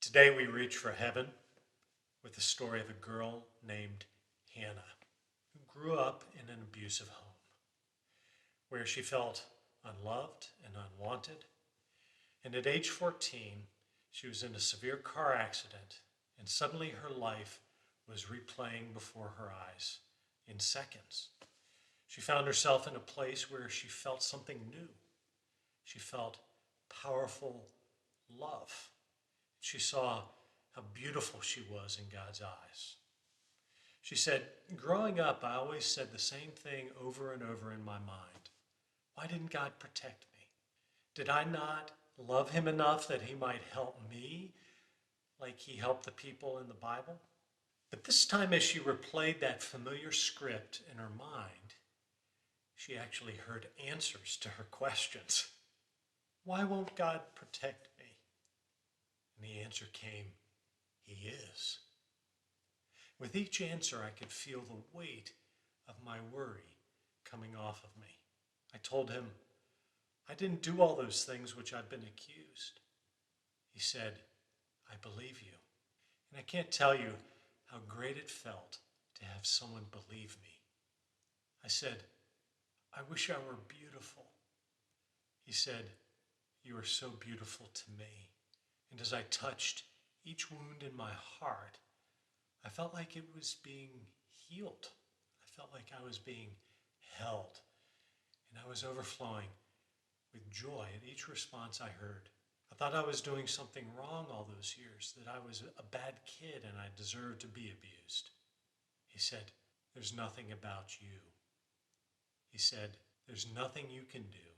Today we reach for heaven with the story of a girl named Hannah who grew up in an abusive home where she felt unloved and unwanted. And at age 14, she was in a severe car accident and suddenly her life was replaying before her eyes in seconds. She found herself in a place where she felt something new. She felt powerful love. She saw how beautiful she was in God's eyes. She said, growing up, I always said the same thing over and over in my mind. Why didn't God protect me? Did I not love him enough that he might help me like he helped the people in the Bible? But this time, as she replayed that familiar script in her mind, she actually heard answers to her questions. Why won't God protect me? And the answer came, he is. With each answer, I could feel the weight of my worry coming off of me. I told him, I didn't do all those things which I've been accused. He said, I believe you. And I can't tell you how great it felt to have someone believe me. I said, I wish I were beautiful. He said, you are so beautiful to me. And as I touched each wound in my heart, I felt like it was being healed. I felt like I was being held. And I was overflowing with joy at each response I heard. I thought I was doing something wrong all those years, that I was a bad kid and I deserved to be abused. He said, there's nothing about you. He said, there's nothing you can do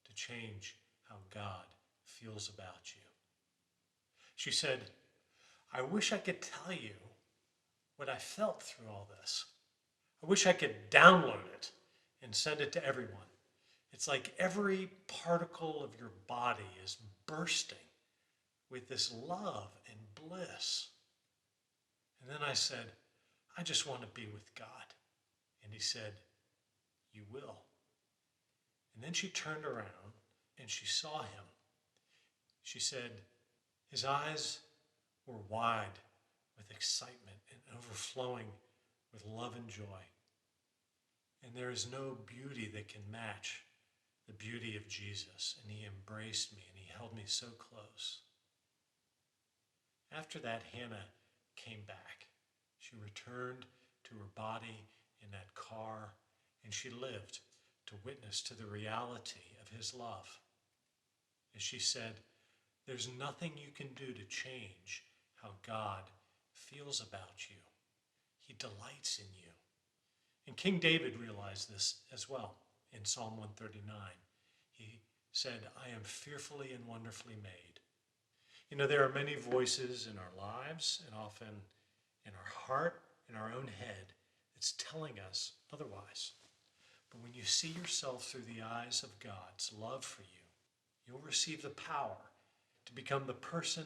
to change how God feels about you. She said, I wish I could tell you what I felt through all this. I wish I could download it and send it to everyone. It's like every particle of your body is bursting with this love and bliss. And then I said, I just want to be with God. And he said, you will. And then she turned around and she saw him. She said, his eyes were wide with excitement and overflowing with love and joy. And there is no beauty that can match the beauty of Jesus. And he embraced me and he held me so close. After that, Hannah came back. She returned to her body in that car and she lived to witness to the reality of his love. As she said, there's nothing you can do to change how God feels about you. He delights in you. And King David realized this as well in Psalm 139. He said, I am fearfully and wonderfully made. You know, there are many voices in our lives and often in our heart, in our own head, that's telling us otherwise. But when you see yourself through the eyes of God's love for you, you'll receive the power to become the person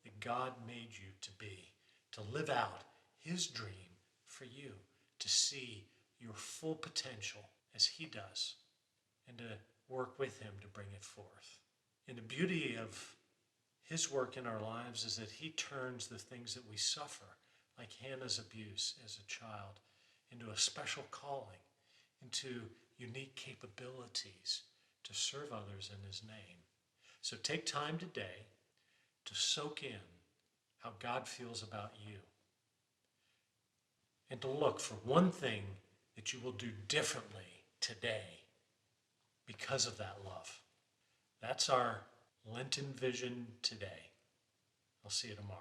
that God made you to be, to live out his dream for you, to see your full potential as he does, and to work with him to bring it forth. And the beauty of his work in our lives is that he turns the things that we suffer, like Hannah's abuse as a child, into a special calling, into unique capabilities to serve others in his name. So take time today to soak in how God feels about you and to look for one thing that you will do differently today because of that love. That's our Lenten vision today. I'll see you tomorrow.